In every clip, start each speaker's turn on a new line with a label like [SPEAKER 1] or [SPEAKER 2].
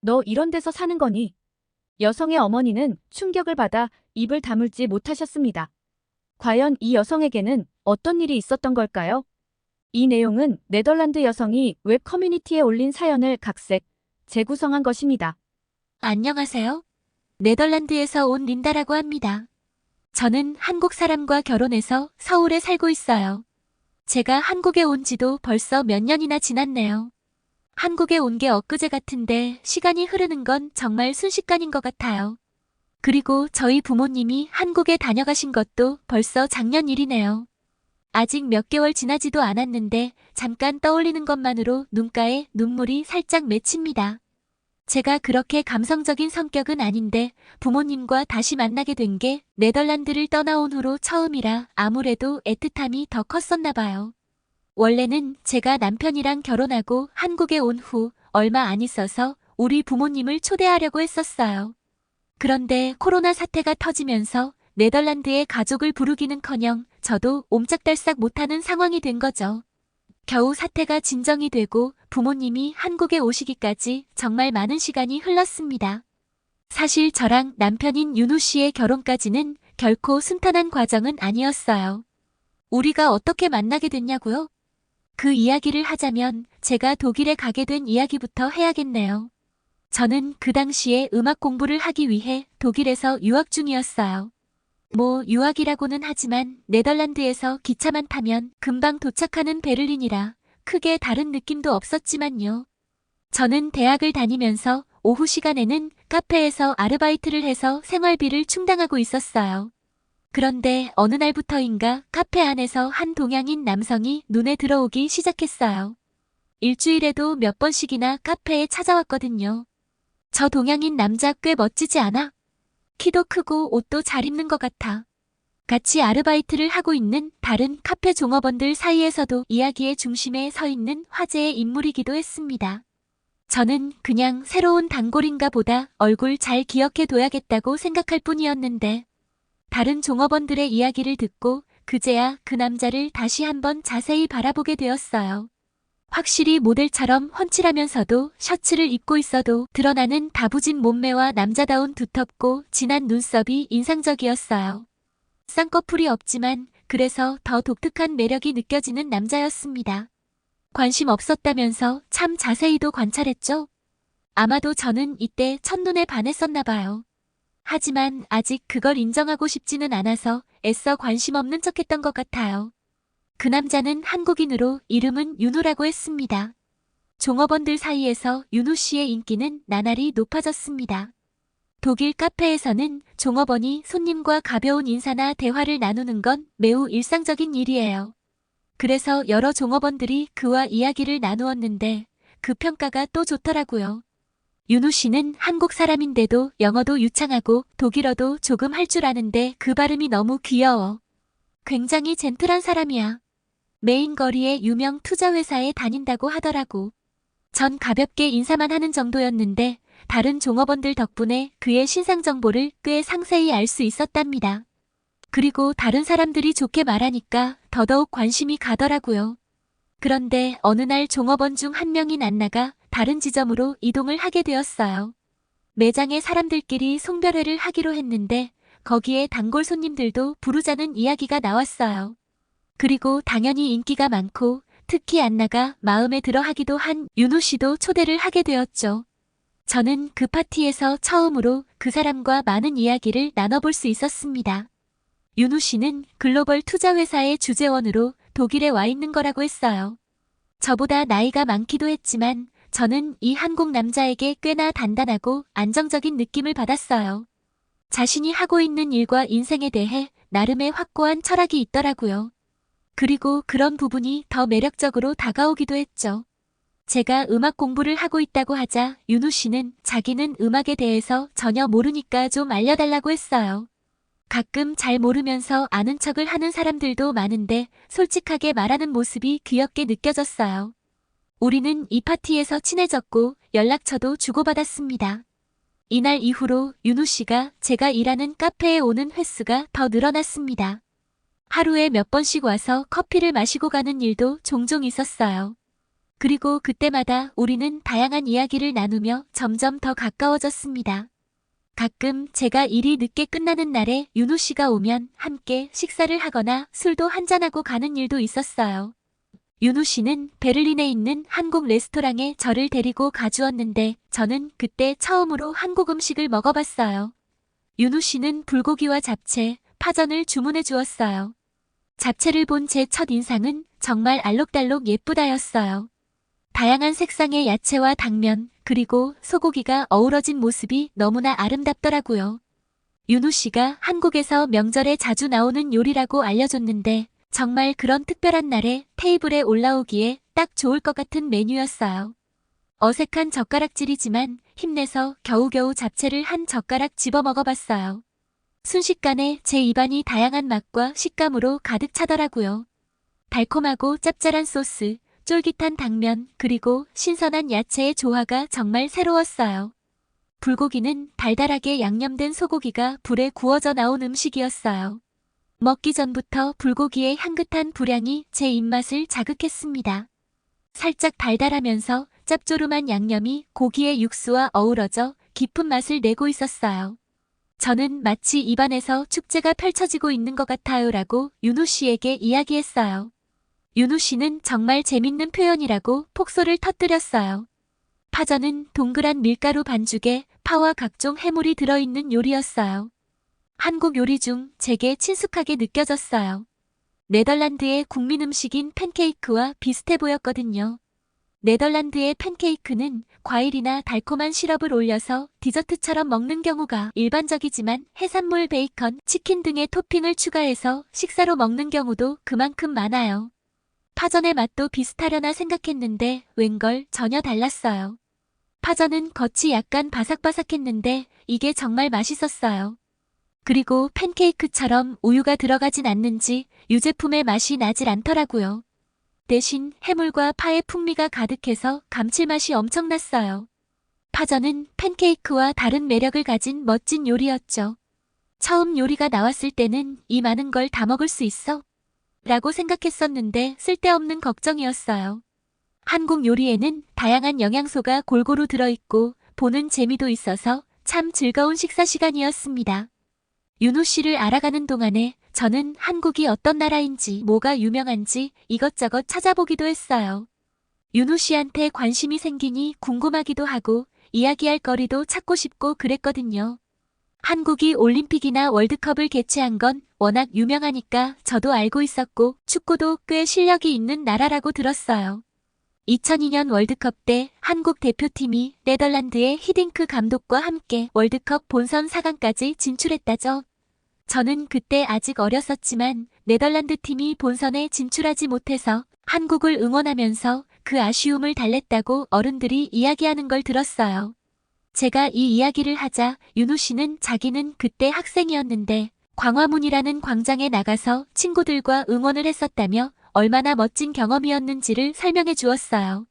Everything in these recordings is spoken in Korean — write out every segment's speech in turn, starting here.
[SPEAKER 1] 너 이런 데서 사는 거니? 여성의 어머니는 충격을 받아 입을 다물지 못하셨습니다. 과연 이 여성에게는 어떤 일이 있었던 걸까요? 이 내용은 네덜란드 여성이 웹 커뮤니티에 올린 사연을 각색, 재구성한 것입니다.
[SPEAKER 2] 안녕하세요. 네덜란드에서 온 린다라고 합니다. 저는 한국 사람과 결혼해서 서울에 살고 있어요. 제가 한국에 온 지도 벌써 몇 년이나 지났네요. 한국에 온 게 엊그제 같은데 시간이 흐르는 건 정말 순식간인 것 같아요. 그리고 저희 부모님이 한국에 다녀가신 것도 벌써 작년 일이네요. 아직 몇 개월 지나지도 않았는데 잠깐 떠올리는 것만으로 눈가에 눈물이 살짝 맺힙니다. 제가 그렇게 감성적인 성격은 아닌데 부모님과 다시 만나게 된 게 네덜란드를 떠나온 후로 처음이라 아무래도 애틋함이 더 컸었나 봐요. 원래는 제가 남편이랑 결혼하고 한국에 온 후 얼마 안 있어서 우리 부모님을 초대하려고 했었어요. 그런데 코로나 사태가 터지면서 네덜란드에 가족을 부르기는커녕 저도 옴짝달싹 못하는 상황이 된 거죠. 겨우 사태가 진정이 되고 부모님이 한국에 오시기까지 정말 많은 시간이 흘렀습니다. 사실 저랑 남편인 윤우 씨의 결혼까지는 결코 순탄한 과정은 아니었어요. 우리가 어떻게 만나게 됐냐고요? 그 이야기를 하자면 제가 독일에 가게 된 이야기부터 해야겠네요. 저는 그 당시에 음악 공부를 하기 위해 독일에서 유학 중이었어요. 뭐 유학이라고는 하지만 네덜란드에서 기차만 타면 금방 도착하는 베를린이라 크게 다른 느낌도 없었지만요. 저는 대학을 다니면서 오후 시간에는 카페에서 아르바이트를 해서 생활비를 충당하고 있었어요. 그런데 어느 날부터인가 카페 안에서 한 동양인 남성이 눈에 들어오기 시작했어요. 일주일에도 몇 번씩이나 카페에 찾아왔거든요. 저 동양인 남자 꽤 멋지지 않아? 키도 크고 옷도 잘 입는 것 같아. 같이 아르바이트를 하고 있는 다른 카페 종업원들 사이에서도 이야기의 중심에 서 있는 화제의 인물이기도 했습니다. 저는 그냥 새로운 단골인가 보다 얼굴 잘 기억해 둬야겠다고 생각할 뿐이었는데 다른 종업원들의 이야기를 듣고 그제야 그 남자를 다시 한번 자세히 바라보게 되었어요. 확실히 모델처럼 훤칠하면서도 셔츠를 입고 있어도 드러나는 다부진 몸매와 남자다운 두텁고 진한 눈썹이 인상적이었어요. 쌍꺼풀이 없지만 그래서 더 독특한 매력이 느껴지는 남자였습니다. 관심 없었다면서 참 자세히도 관찰했죠? 아마도 저는 이때 첫눈에 반했었나 봐요. 하지만 아직 그걸 인정하고 싶지는 않아서 애써 관심 없는 척했던 것 같아요. 그 남자는 한국인으로 이름은 윤우라고 했습니다. 종업원들 사이에서 윤우 씨의 인기는 나날이 높아졌습니다. 독일 카페에서는 종업원이 손님과 가벼운 인사나 대화를 나누는 건 매우 일상적인 일이에요. 그래서 여러 종업원들이 그와 이야기를 나누었는데 그 평가가 또 좋더라고요. 윤우 씨는 한국 사람인데도 영어도 유창하고 독일어도 조금 할 줄 아는데 그 발음이 너무 귀여워. 굉장히 젠틀한 사람이야. 메인 거리의 유명 투자회사에 다닌다고 하더라고. 전 가볍게 인사만 하는 정도였는데 다른 종업원들 덕분에 그의 신상 정보를 꽤 상세히 알 수 있었답니다. 그리고 다른 사람들이 좋게 말하니까 더더욱 관심이 가더라고요. 그런데 어느 날 종업원 중 한 명이 난나가 다른 지점으로 이동을 하게 되었어요. 매장에 사람들끼리 송별회를 하기로 했는데 거기에 단골 손님들도 부르자는 이야기가 나왔어요. 그리고 당연히 인기가 많고 특히 안나가 마음에 들어 하기도 한 윤우 씨도 초대를 하게 되었죠. 저는 그 파티에서 처음으로 그 사람과 많은 이야기를 나눠볼 수 있었습니다. 윤우 씨는 글로벌 투자회사의 주재원으로 독일에 와 있는 거라고 했어요. 저보다 나이가 많기도 했지만 저는 이 한국 남자에게 꽤나 단단하고 안정적인 느낌을 받았어요. 자신이 하고 있는 일과 인생에 대해 나름의 확고한 철학이 있더라고요. 그리고 그런 부분이 더 매력적으로 다가오기도 했죠. 제가 음악 공부를 하고 있다고 하자 윤우 씨는 자기는 음악에 대해서 전혀 모르니까 좀 알려달라고 했어요. 가끔 잘 모르면서 아는 척을 하는 사람들도 많은데 솔직하게 말하는 모습이 귀엽게 느껴졌어요. 우리는 이 파티에서 친해졌고 연락처도 주고받았습니다. 이날 이후로 윤우 씨가 제가 일하는 카페에 오는 횟수가 더 늘어났습니다. 하루에 몇 번씩 와서 커피를 마시고 가는 일도 종종 있었어요. 그리고 그때마다 우리는 다양한 이야기를 나누며 점점 더 가까워졌습니다. 가끔 제가 일이 늦게 끝나는 날에 윤호 씨가 오면 함께 식사를 하거나 술도 한잔하고 가는 일도 있었어요. 윤호 씨는 베를린에 있는 한국 레스토랑에 저를 데리고 가주었는데 저는 그때 처음으로 한국 음식을 먹어봤어요. 윤호 씨는 불고기와 잡채, 파전을 주문해 주었어요. 잡채를 본 제 첫 인상은 정말 알록달록 예쁘다였어요. 다양한 색상의 야채와 당면, 그리고 소고기가 어우러진 모습이 너무나 아름답더라고요. 윤호 씨가 한국에서 명절에 자주 나오는 요리라고 알려줬는데 정말 그런 특별한 날에 테이블에 올라오기에 딱 좋을 것 같은 메뉴였어요. 어색한 젓가락질이지만 힘내서 겨우겨우 잡채를 한 젓가락 집어 먹어봤어요. 순식간에 제 입안이 다양한 맛과 식감으로 가득 차더라고요. 달콤하고 짭짤한 소스, 쫄깃한 당면, 그리고 신선한 야채의 조화가 정말 새로웠어요. 불고기는 달달하게 양념된 소고기가 불에 구워져 나온 음식이었어요. 먹기 전부터 불고기의 향긋한 불향이 제 입맛을 자극했습니다. 살짝 달달하면서 짭조름한 양념이 고기의 육수와 어우러져 깊은 맛을 내고 있었어요. 저는 마치 입안에서 축제가 펼쳐지고 있는 것 같아요라고 윤호 씨에게 이야기했어요. 윤호 씨는 정말 재밌는 표현이라고 폭소를 터뜨렸어요. 파전은 동그란 밀가루 반죽에 파와 각종 해물이 들어있는 요리였어요. 한국 요리 중 제게 친숙하게 느껴졌어요. 네덜란드의 국민 음식인 팬케이크와 비슷해 보였거든요. 네덜란드의 팬케이크는 과일이나 달콤한 시럽을 올려서 디저트처럼 먹는 경우가 일반적이지만 해산물, 베이컨, 치킨 등의 토핑을 추가해서 식사로 먹는 경우도 그만큼 많아요. 파전의 맛도 비슷하려나 생각했는데 웬걸 전혀 달랐어요. 파전은 겉이 약간 바삭바삭했는데 이게 정말 맛있었어요. 그리고 팬케이크처럼 우유가 들어가진 않는지 유제품의 맛이 나질 않더라고요. 대신 해물과 파의 풍미가 가득해서 감칠맛이 엄청났어요. 파전은 팬케이크와 다른 매력을 가진 멋진 요리였죠. 처음 요리가 나왔을 때는 이 많은 걸 다 먹을 수 있어? 라고 생각했었는데 쓸데없는 걱정이었어요. 한국 요리에는 다양한 영양소가 골고루 들어있고 보는 재미도 있어서 참 즐거운 식사 시간이었습니다. 윤호 씨를 알아가는 동안에 저는 한국이 어떤 나라인지 뭐가 유명한지 이것저것 찾아보기도 했어요. 윤호 씨한테 관심이 생기니 궁금하기도 하고 이야기할 거리도 찾고 싶고 그랬거든요. 한국이 올림픽이나 월드컵을 개최한 건 워낙 유명하니까 저도 알고 있었고 축구도 꽤 실력이 있는 나라라고 들었어요. 2002년 월드컵 때 한국 대표팀이 네덜란드의 히딩크 감독과 함께 월드컵 본선 4강까지 진출했다죠. 저는 그때 아직 어렸었지만 네덜란드 팀이 본선에 진출하지 못해서 한국을 응원하면서 그 아쉬움을 달랬다고 어른들이 이야기하는 걸 들었어요. 제가 이 이야기를 하자 윤호 씨는 자기는 그때 학생이었는데 광화문이라는 광장에 나가서 친구들과 응원을 했었다며 얼마나 멋진 경험이었는지를 설명해 주었어요.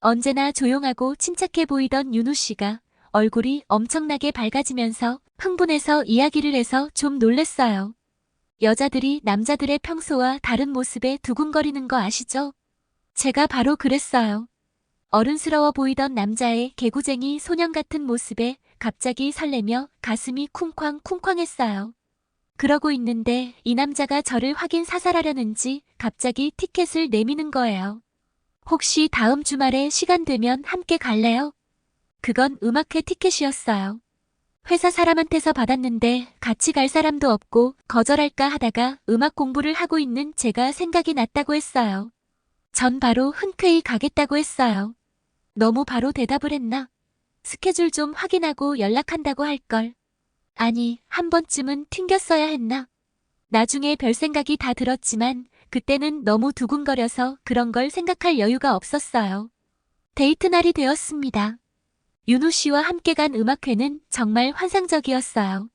[SPEAKER 2] 언제나 조용하고 침착해 보이던 윤호 씨가 얼굴이 엄청나게 밝아지면서 흥분해서 이야기를 해서 좀 놀랬어요. 여자들이 남자들의 평소와 다른 모습에 두근거리는 거 아시죠? 제가 바로 그랬어요. 어른스러워 보이던 남자의 개구쟁이 소년 같은 모습에 갑자기 설레며 가슴이 쿵쾅쿵쾅했어요. 그러고 있는데 이 남자가 저를 확인 사살하려는지 갑자기 티켓을 내미는 거예요. 혹시 다음 주말에 시간 되면 함께 갈래요? 그건 음악회 티켓이었어요. 회사 사람한테서 받았는데 같이 갈 사람도 없고 거절할까 하다가 음악 공부를 하고 있는 제가 생각이 났다고 했어요. 전 바로 흔쾌히 가겠다고 했어요. 너무 바로 대답을 했나? 스케줄 좀 확인하고 연락한다고 할걸. 아니, 한 번쯤은 튕겼어야 했나? 나중에 별 생각이 다 들었지만 그때는 너무 두근거려서 그런 걸 생각할 여유가 없었어요. 데이트 날이 되었습니다. 윤호 씨와 함께 간 음악회는 정말 환상적이었어요.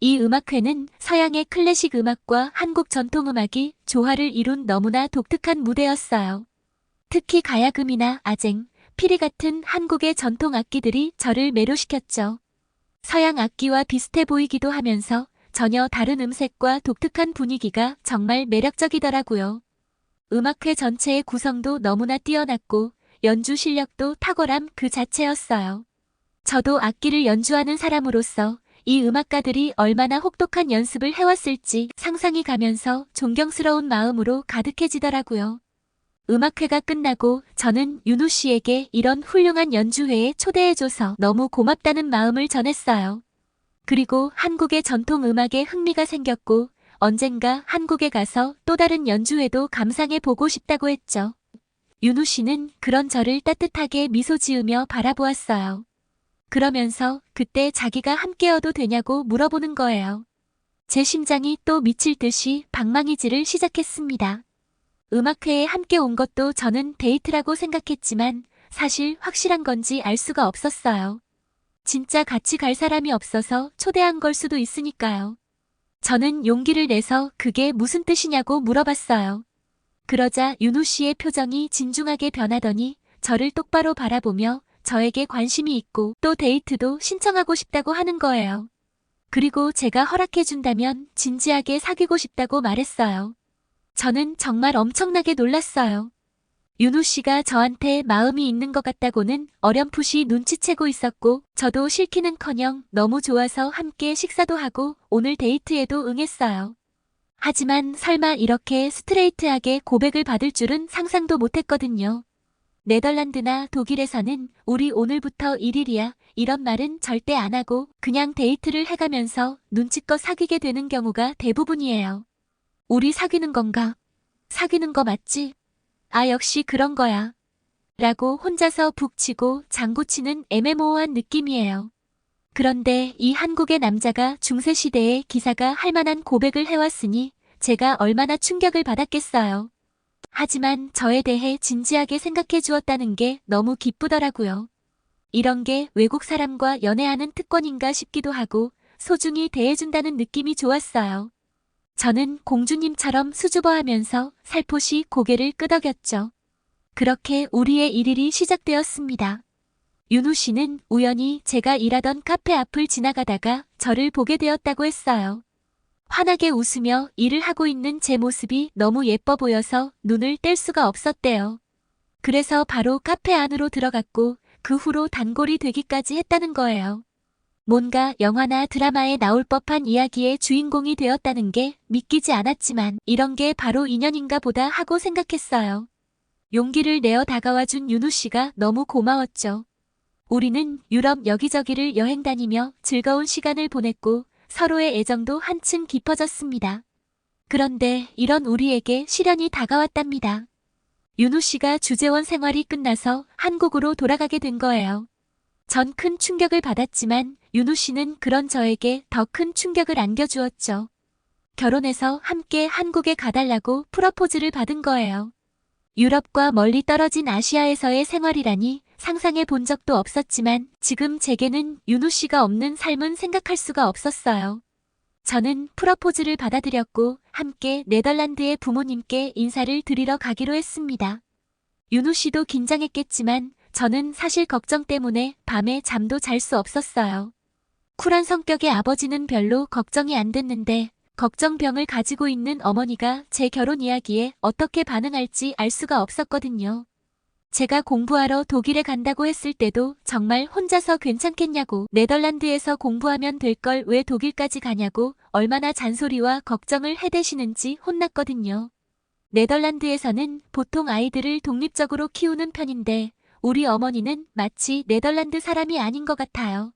[SPEAKER 2] 이 음악회는 서양의 클래식 음악과 한국 전통음악이 조화를 이룬 너무나 독특한 무대였어요. 특히 가야금이나 아쟁, 피리 같은 한국의 전통 악기들이 저를 매료시켰죠. 서양 악기와 비슷해 보이기도 하면서 전혀 다른 음색과 독특한 분위기가 정말 매력적이더라고요. 음악회 전체의 구성도 너무나 뛰어났고 연주 실력도 탁월함 그 자체였어요. 저도 악기를 연주하는 사람으로서 이 음악가들이 얼마나 혹독한 연습을 해왔을지 상상이 가면서 존경스러운 마음으로 가득해지더라고요. 음악회가 끝나고 저는 윤우 씨에게 이런 훌륭한 연주회에 초대해줘서 너무 고맙다는 마음을 전했어요. 그리고 한국의 전통 음악에 흥미가 생겼고 언젠가 한국에 가서 또 다른 연주회도 감상해 보고 싶다고 했죠. 윤우 씨는 그런 저를 따뜻하게 미소 지으며 바라보았어요. 그러면서 그때 자기가 함께여도 되냐고 물어보는 거예요. 제 심장이 또 미칠 듯이 방망이질을 시작했습니다. 음악회에 함께 온 것도 저는 데이트라고 생각했지만 사실 확실한 건지 알 수가 없었어요. 진짜 같이 갈 사람이 없어서 초대한 걸 수도 있으니까요. 저는 용기를 내서 그게 무슨 뜻이냐고 물어봤어요. 그러자 윤우 씨의 표정이 진중하게 변하더니 저를 똑바로 바라보며 저에게 관심이 있고 또 데이트도 신청하고 싶다고 하는 거예요. 그리고 제가 허락해준다면 진지하게 사귀고 싶다고 말했어요. 저는 정말 엄청나게 놀랐어요. 윤우 씨가 저한테 마음이 있는 것 같다고는 어렴풋이 눈치채고 있었고 저도 싫기는커녕 너무 좋아서 함께 식사도 하고 오늘 데이트에도 응했어요. 하지만 설마 이렇게 스트레이트하게 고백을 받을 줄은 상상도 못했거든요. 네덜란드나 독일에서는 우리 오늘부터 1일이야 이런 말은 절대 안 하고 그냥 데이트를 해가면서 눈치껏 사귀게 되는 경우가 대부분이에요. 우리 사귀는 건가? 사귀는 거 맞지? 아 역시 그런 거야. 라고 혼자서 북치고 장구치는 애매모호한 느낌이에요. 그런데 이 한국의 남자가 중세시대에 기사가 할 만한 고백을 해왔으니 제가 얼마나 충격을 받았겠어요. 하지만 저에 대해 진지하게 생각해 주었다는 게 너무 기쁘더라고요. 이런 게 외국 사람과 연애하는 특권인가 싶기도 하고 소중히 대해준다는 느낌이 좋았어요. 저는 공주님처럼 수줍어하면서 살포시 고개를 끄덕였죠. 그렇게 우리의 일일이 시작되었습니다. 윤우 씨는 우연히 제가 일하던 카페 앞을 지나가다가 저를 보게 되었다고 했어요. 환하게 웃으며 일을 하고 있는 제 모습이 너무 예뻐 보여서 눈을 뗄 수가 없었대요. 그래서 바로 카페 안으로 들어갔고 그 후로 단골이 되기까지 했다는 거예요. 뭔가 영화나 드라마에 나올 법한 이야기의 주인공이 되었다는 게 믿기지 않았지만 이런 게 바로 인연인가 보다 하고 생각했어요. 용기를 내어 다가와 준 윤우 씨가 너무 고마웠죠. 우리는 유럽 여기저기를 여행 다니며 즐거운 시간을 보냈고 서로의 애정도 한층 깊어졌습니다. 그런데 이런 우리에게 시련이 다가왔답니다. 윤우 씨가 주재원 생활이 끝나서 한국으로 돌아가게 된 거예요. 전 큰 충격을 받았지만 윤우 씨는 그런 저에게 더 큰 충격을 안겨주었죠. 결혼해서 함께 한국에 가달라고 프러포즈를 받은 거예요. 유럽과 멀리 떨어진 아시아에서의 생활이라니 상상해 본 적도 없었지만 지금 제게는 윤우 씨가 없는 삶은 생각할 수가 없었어요. 저는 프러포즈를 받아들였고 함께 네덜란드의 부모님께 인사를 드리러 가기로 했습니다. 윤우 씨도 긴장했겠지만 저는 사실 걱정 때문에 밤에 잠도 잘 수 없었어요. 쿨한 성격의 아버지는 별로 걱정이 안 됐는데 걱정병을 가지고 있는 어머니가 제 결혼 이야기에 어떻게 반응할지 알 수가 없었거든요. 제가 공부하러 독일에 간다고 했을 때도 정말 혼자서 괜찮겠냐고 네덜란드에서 공부하면 될 걸 왜 독일까지 가냐고 얼마나 잔소리와 걱정을 해대시는지 혼났거든요. 네덜란드에서는 보통 아이들을 독립적으로 키우는 편인데 우리 어머니는 마치 네덜란드 사람이 아닌 것 같아요.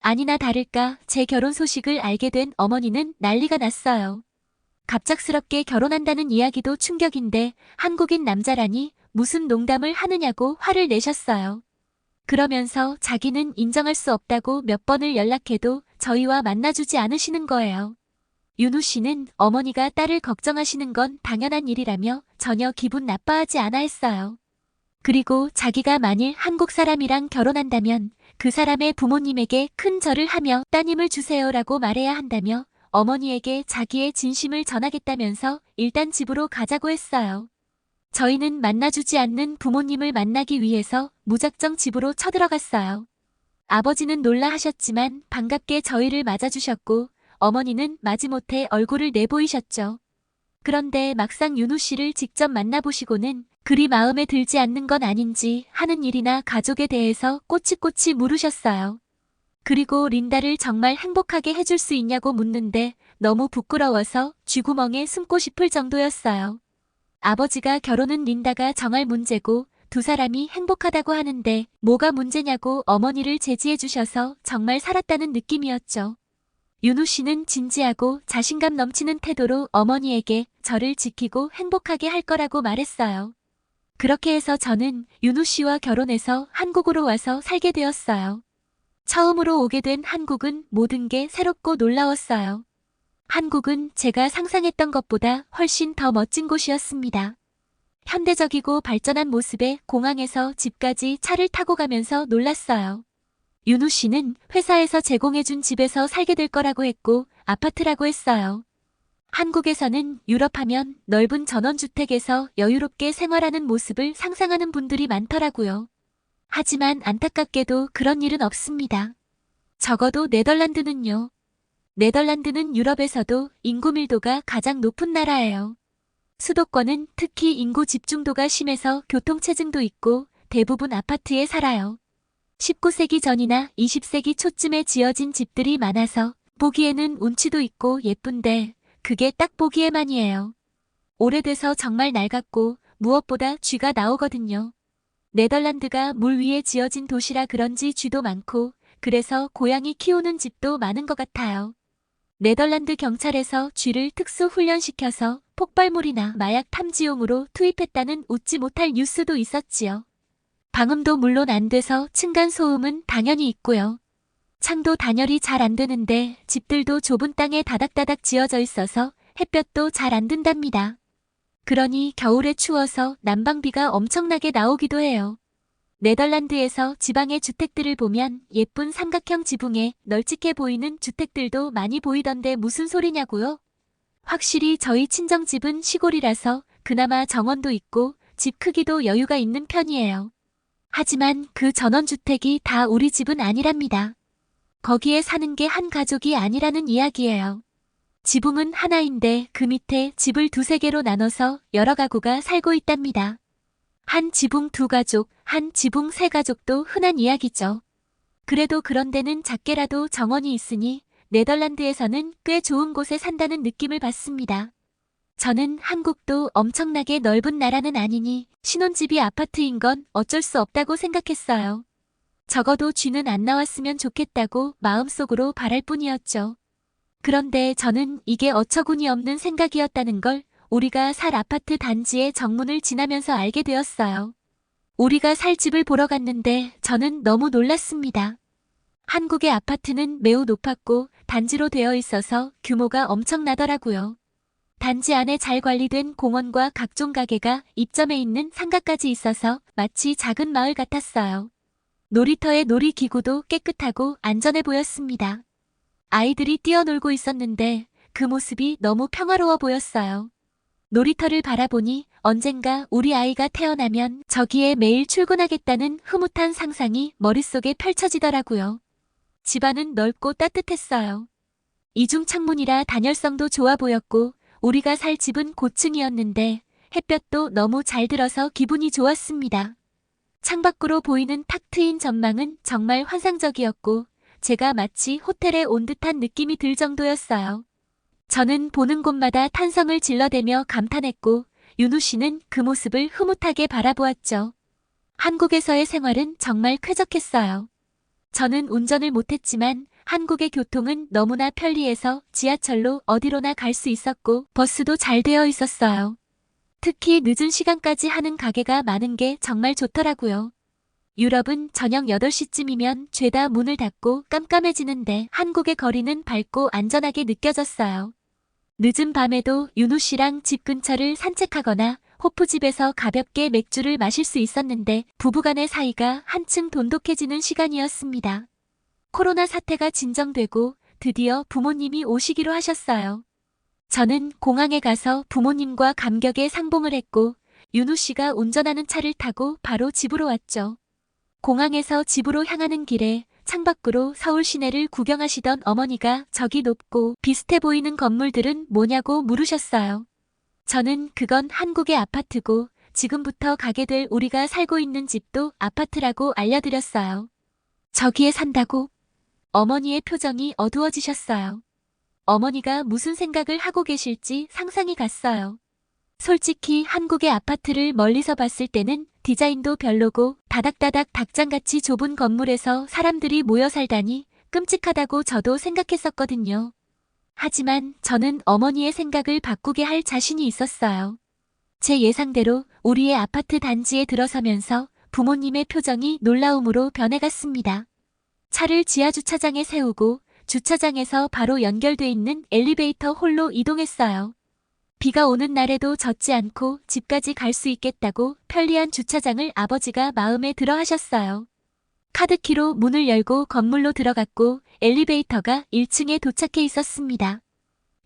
[SPEAKER 2] 아니나 다를까 제 결혼 소식을 알게 된 어머니는 난리가 났어요. 갑작스럽게 결혼한다는 이야기도 충격인데 한국인 남자라니 무슨 농담을 하느냐고 화를 내셨어요. 그러면서 자기는 인정할 수 없다고 몇 번을 연락해도 저희와 만나주지 않으시는 거예요. 윤우 씨는 어머니가 딸을 걱정하시는 건 당연한 일이라며 전혀 기분 나빠하지 않아 했어요. 그리고 자기가 만일 한국 사람이랑 결혼한다면 그 사람의 부모님에게 큰 절을 하며 따님을 주세요라고 말해야 한다며 어머니에게 자기의 진심을 전하겠다면서 일단 집으로 가자고 했어요. 저희는 만나주지 않는 부모님을 만나기 위해서 무작정 집으로 쳐들어갔어요. 아버지는 놀라 하셨지만 반갑게 저희를 맞아주셨고 어머니는 마지못해 얼굴을 내보이셨죠. 그런데 막상 윤우 씨를 직접 만나보시고는 그리 마음에 들지 않는 건 아닌지 하는 일이나 가족에 대해서 꼬치꼬치 물으셨어요. 그리고 린다를 정말 행복하게 해줄 수 있냐고 묻는데 너무 부끄러워서 쥐구멍에 숨고 싶을 정도였어요. 아버지가 결혼은 린다가 정할 문제고 두 사람이 행복하다고 하는데 뭐가 문제냐고 어머니를 제지해 주셔서 정말 살았다는 느낌이었죠. 윤우 씨는 진지하고 자신감 넘치는 태도로 어머니에게 저를 지키고 행복하게 할 거라고 말했어요. 그렇게 해서 저는 윤우 씨와 결혼해서 한국으로 와서 살게 되었어요. 처음으로 오게 된 한국은 모든 게 새롭고 놀라웠어요. 한국은 제가 상상했던 것보다 훨씬 더 멋진 곳이었습니다. 현대적이고 발전한 모습에 공항에서 집까지 차를 타고 가면서 놀랐어요. 윤우 씨는 회사에서 제공해준 집에서 살게 될 거라고 했고 아파트라고 했어요. 한국에서는 유럽하면 넓은 전원주택에서 여유롭게 생활하는 모습을 상상하는 분들이 많더라고요. 하지만 안타깝게도 그런 일은 없습니다. 적어도 네덜란드는요. 네덜란드는 유럽에서도 인구 밀도가 가장 높은 나라예요. 수도권은 특히 인구 집중도가 심해서 교통체증도 있고 대부분 아파트에 살아요. 19세기 전이나 20세기 초쯤에 지어진 집들이 많아서 보기에는 운치도 있고 예쁜데 그게 딱 보기에만이에요. 오래돼서 정말 낡았고 무엇보다 쥐가 나오거든요. 네덜란드가 물 위에 지어진 도시라 그런지 쥐도 많고 그래서 고양이 키우는 집도 많은 것 같아요. 네덜란드 경찰에서 쥐를 특수 훈련시켜서 폭발물이나 마약 탐지용으로 투입했다는 웃지 못할 뉴스도 있었지요. 방음도 물론 안 돼서 층간소음은 당연히 있고요. 창도 단열이 잘 안 되는데 집들도 좁은 땅에 다닥다닥 지어져 있어서 햇볕도 잘 안 든답니다. 그러니 겨울에 추워서 난방비가 엄청나게 나오기도 해요. 네덜란드에서 지방의 주택들을 보면 예쁜 삼각형 지붕에 널찍해 보이는 주택들도 많이 보이던데 무슨 소리냐고요? 확실히 저희 친정집은 시골이라서 그나마 정원도 있고 집 크기도 여유가 있는 편이에요. 하지만 그 전원주택이 다 우리 집은 아니랍니다. 거기에 사는 게 한 가족이 아니라는 이야기예요. 지붕은 하나인데 그 밑에 집을 두세 개로 나눠서 여러 가구가 살고 있답니다. 한 지붕 두 가족, 한 지붕 세 가족도 흔한 이야기죠. 그래도 그런 데는 작게라도 정원이 있으니 네덜란드에서는 꽤 좋은 곳에 산다는 느낌을 받습니다. 저는 한국도 엄청나게 넓은 나라는 아니니 신혼집이 아파트인 건 어쩔 수 없다고 생각했어요. 적어도 쥐는 안 나왔으면 좋겠다고 마음속으로 바랄 뿐이었죠. 그런데 저는 이게 어처구니 없는 생각이었다는 걸 우리가 살 아파트 단지의 정문을 지나면서 알게 되었어요. 우리가 살 집을 보러 갔는데 저는 너무 놀랐습니다. 한국의 아파트는 매우 높았고 단지로 되어 있어서 규모가 엄청나더라고요. 단지 안에 잘 관리된 공원과 각종 가게가 입점해 있는 상가까지 있어서 마치 작은 마을 같았어요. 놀이터의 놀이기구도 깨끗하고 안전해 보였습니다. 아이들이 뛰어놀고 있었는데 그 모습이 너무 평화로워 보였어요. 놀이터를 바라보니 언젠가 우리 아이가 태어나면 저기에 매일 출근하겠다는 흐뭇한 상상이 머릿속에 펼쳐지더라고요. 집안은 넓고 따뜻했어요. 이중 창문이라 단열성도 좋아 보였고 우리가 살 집은 고층이었는데 햇볕도 너무 잘 들어서 기분이 좋았습니다. 창밖으로 보이는 탁 트인 전망은 정말 환상적이었고 제가 마치 호텔에 온 듯한 느낌이 들 정도였어요. 저는 보는 곳마다 탄성을 질러대며 감탄했고 윤우 씨는 그 모습을 흐뭇하게 바라보았죠. 한국에서의 생활은 정말 쾌적했어요. 저는 운전을 못했지만 한국의 교통은 너무나 편리해서 지하철로 어디로나 갈 수 있었고 버스도 잘 되어 있었어요. 특히 늦은 시간까지 하는 가게가 많은 게 정말 좋더라고요. 유럽은 저녁 8시쯤이면 죄다 문을 닫고 깜깜해지는데 한국의 거리는 밝고 안전하게 느껴졌어요. 늦은 밤에도 윤우 씨랑 집 근처를 산책하거나 호프집에서 가볍게 맥주를 마실 수 있었는데 부부간의 사이가 한층 돈독해지는 시간이었습니다. 코로나 사태가 진정되고 드디어 부모님이 오시기로 하셨어요. 저는 공항에 가서 부모님과 감격에 상봉을 했고 윤우 씨가 운전하는 차를 타고 바로 집으로 왔죠. 공항에서 집으로 향하는 길에 창밖으로 서울 시내를 구경하시던 어머니가 저기 높고 비슷해 보이는 건물들은 뭐냐고 물으셨어요. 저는 그건 한국의 아파트고 지금부터 가게 될 우리가 살고 있는 집도 아파트라고 알려드렸어요. 저기에 산다고? 어머니의 표정이 어두워지셨어요. 어머니가 무슨 생각을 하고 계실지 상상이 갔어요. 솔직히 한국의 아파트를 멀리서 봤을 때는 디자인도 별로고 다닥다닥 닭장같이 좁은 건물에서 사람들이 모여 살다니 끔찍하다고 저도 생각했었거든요. 하지만 저는 어머니의 생각을 바꾸게 할 자신이 있었어요. 제 예상대로 우리의 아파트 단지에 들어서면서 부모님의 표정이 놀라움으로 변해갔습니다. 차를 지하주차장에 세우고 주차장에서 바로 연결돼 있는 엘리베이터 홀로 이동했어요. 비가 오는 날에도 젖지 않고 집까지 갈 수 있겠다고 편리한 주차장을 아버지가 마음에 들어 하셨어요. 카드키로 문을 열고 건물로 들어갔고 엘리베이터가 1층에 도착해 있었습니다.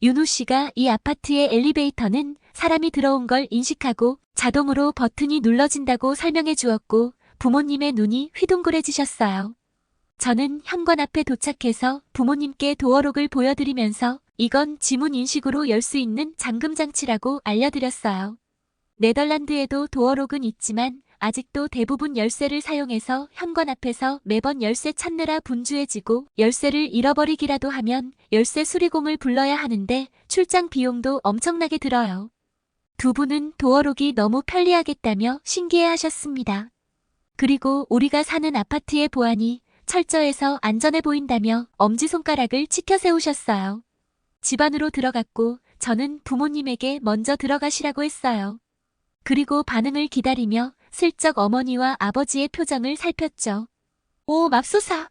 [SPEAKER 2] 윤우 씨가 이 아파트의 엘리베이터는 사람이 들어온 걸 인식하고 자동으로 버튼이 눌러진다고 설명해 주었고 부모님의 눈이 휘둥그레지셨어요. 저는 현관 앞에 도착해서 부모님께 도어록을 보여드리면서 이건 지문 인식으로 열 수 있는 잠금 장치라고 알려드렸어요. 네덜란드에도 도어록은 있지만 아직도 대부분 열쇠를 사용해서 현관 앞에서 매번 열쇠 찾느라 분주해지고 열쇠를 잃어버리기라도 하면 열쇠 수리공을 불러야 하는데 출장 비용도 엄청나게 들어요. 두 분은 도어록이 너무 편리하겠다며 신기해하셨습니다. 그리고 우리가 사는 아파트의 보안이 철저해서 안전해 보인다며 엄지손가락을 치켜 세우셨어요. 집 안으로 들어갔고 저는 부모님에게 먼저 들어가시라고 했어요. 그리고 반응을 기다리며 슬쩍 어머니와 아버지의 표정을 살폈죠. 오, 맙소사!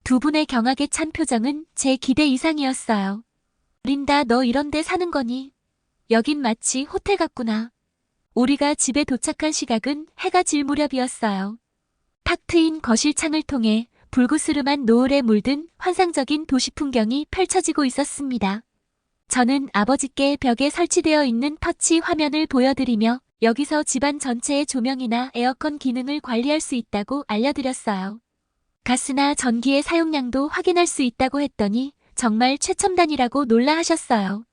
[SPEAKER 2] 두 분의 경악에 찬 표정은 제 기대 이상이었어요. 린다, 너 이런 데 사는 거니? 여긴 마치 호텔 같구나. 우리가 집에 도착한 시각은 해가 질 무렵이었어요. 탁 트인 거실 창을 통해 불그스름한 노을에 물든 환상적인 도시 풍경이 펼쳐지고 있었습니다. 저는 아버지께 벽에 설치되어 있는 터치 화면을 보여드리며 여기서 집안 전체의 조명이나 에어컨 기능을 관리할 수 있다고 알려드렸어요. 가스나 전기의 사용량도 확인할 수 있다고 했더니 정말 최첨단이라고 놀라하셨어요.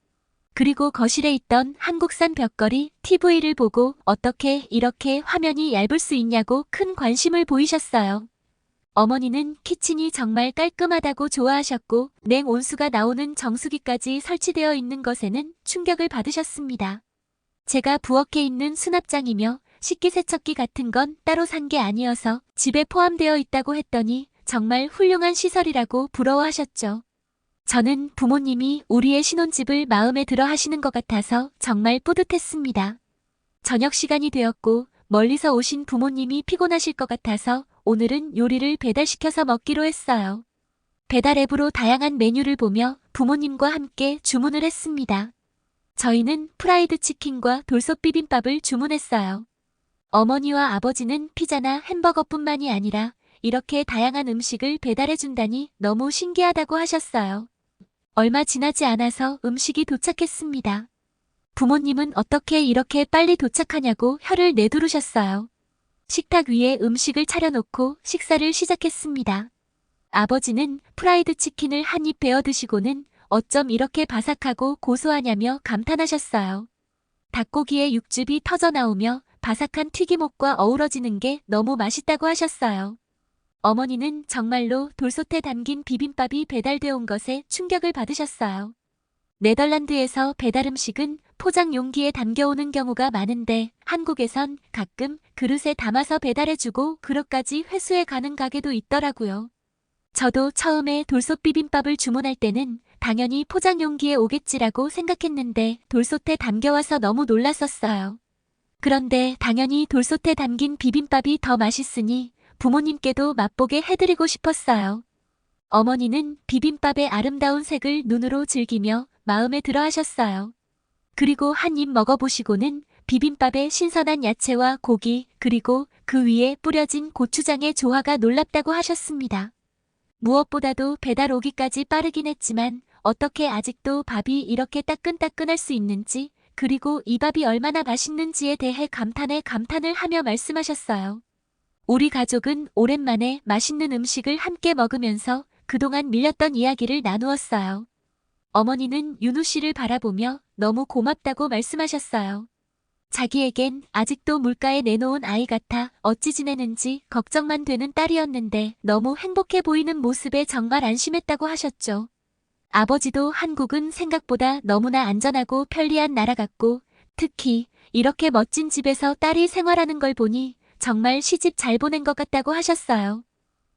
[SPEAKER 2] 그리고 거실에 있던 한국산 벽걸이 TV를 보고 어떻게 이렇게 화면이 얇을 수 있냐고 큰 관심을 보이셨어요. 어머니는 키친이 정말 깔끔하다고 좋아하셨고 냉온수가 나오는 정수기까지 설치되어 있는 것에는 충격을 받으셨습니다. 제가 부엌에 있는 수납장이며 식기세척기 같은 건 따로 산 게 아니어서 집에 포함되어 있다고 했더니 정말 훌륭한 시설이라고 부러워하셨죠. 저는 부모님이 우리의 신혼집을 마음에 들어 하시는 것 같아서 정말 뿌듯했습니다. 저녁 시간이 되었고 멀리서 오신 부모님이 피곤하실 것 같아서 오늘은 요리를 배달시켜서 먹기로 했어요. 배달 앱으로 다양한 메뉴를 보며 부모님과 함께 주문을 했습니다. 저희는 프라이드 치킨과 돌솥 비빔밥을 주문했어요. 어머니와 아버지는 피자나 햄버거뿐만이 아니라 이렇게 다양한 음식을 배달해준다니 너무 신기하다고 하셨어요. 얼마 지나지 않아서 음식이 도착했습니다. 부모님은 어떻게 이렇게 빨리 도착하냐고 혀를 내두르셨어요. 식탁 위에 음식을 차려놓고 식사를 시작했습니다. 아버지는 프라이드 치킨을 한 입 베어 드시고는 어쩜 이렇게 바삭하고 고소하냐며 감탄하셨어요. 닭고기의 육즙이 터져나오며 바삭한 튀김옷과 어우러지는 게 너무 맛있다고 하셨어요. 어머니는 정말로 돌솥에 담긴 비빔밥이 배달돼 온 것에 충격을 받으셨어요. 네덜란드에서 배달 음식은 포장 용기에 담겨오는 경우가 많은데 한국에선 가끔 그릇에 담아서 배달해주고 그릇까지 회수해 가는 가게도 있더라고요. 저도 처음에 돌솥 비빔밥을 주문할 때는 당연히 포장 용기에 오겠지라고 생각했는데 돌솥에 담겨와서 너무 놀랐었어요. 그런데 당연히 돌솥에 담긴 비빔밥이 더 맛있으니 부모님께도 맛보게 해드리고 싶었어요. 어머니는 비빔밥의 아름다운 색을 눈으로 즐기며 마음에 들어 하셨어요. 그리고 한 입 먹어보시고는 비빔밥의 신선한 야채와 고기 그리고 그 위에 뿌려진 고추장의 조화가 놀랍다고 하셨습니다. 무엇보다도 배달 오기까지 빠르긴 했지만 어떻게 아직도 밥이 이렇게 따끈따끈할 수 있는지 그리고 이 밥이 얼마나 맛있는지에 대해 감탄을 하며 말씀하셨어요. 우리 가족은 오랜만에 맛있는 음식을 함께 먹으면서 그동안 밀렸던 이야기를 나누었어요. 어머니는 윤우 씨를 바라보며 너무 고맙다고 말씀하셨어요. 자기에겐 아직도 물가에 내놓은 아이 같아 어찌 지내는지 걱정만 되는 딸이었는데 너무 행복해 보이는 모습에 정말 안심했다고 하셨죠. 아버지도 한국은 생각보다 너무나 안전하고 편리한 나라 같고 특히 이렇게 멋진 집에서 딸이 생활하는 걸 보니 정말 시집 잘 보낸 것 같다고 하셨어요.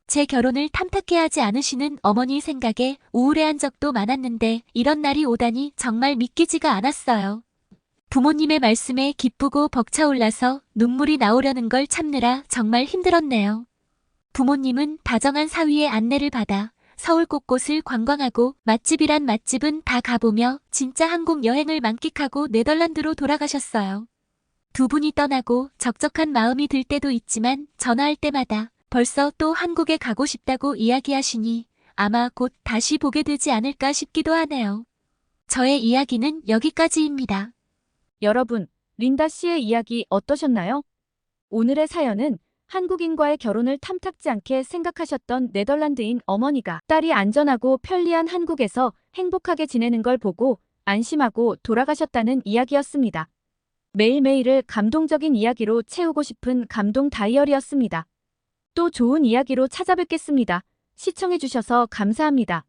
[SPEAKER 2] 제 결혼을 탐탁해하지 않으시는 어머니 생각에 우울해한 적도 많았는데 이런 날이 오다니 정말 믿기지가 않았어요. 부모님의 말씀에 기쁘고 벅차올라서 눈물이 나오려는 걸 참느라 정말 힘들었네요. 부모님은 다정한 사위의 안내를 받아 서울 곳곳을 관광하고 맛집이란 맛집은 다 가보며 진짜 한국 여행을 만끽하고 네덜란드로 돌아가셨어요. 두 분이 떠나고 적적한 마음이 들 때도 있지만 전화할 때마다 벌써 또 한국에 가고 싶다고 이야기하시니 아마 곧 다시 보게 되지 않을까 싶기도 하네요. 저의 이야기는 여기까지입니다.
[SPEAKER 1] 여러분, 린다 씨의 이야기 어떠셨나요? 오늘의 사연은 한국인과의 결혼을 탐탁지 않게 생각하셨던 네덜란드인 어머니가 딸이 안전하고 편리한 한국에서 행복하게 지내는 걸 보고 안심하고 돌아가셨다는 이야기였습니다. 매일매일을 감동적인 이야기로 채우고 싶은 감동 다이어리였습니다. 또 좋은 이야기로 찾아뵙겠습니다. 시청해주셔서 감사합니다.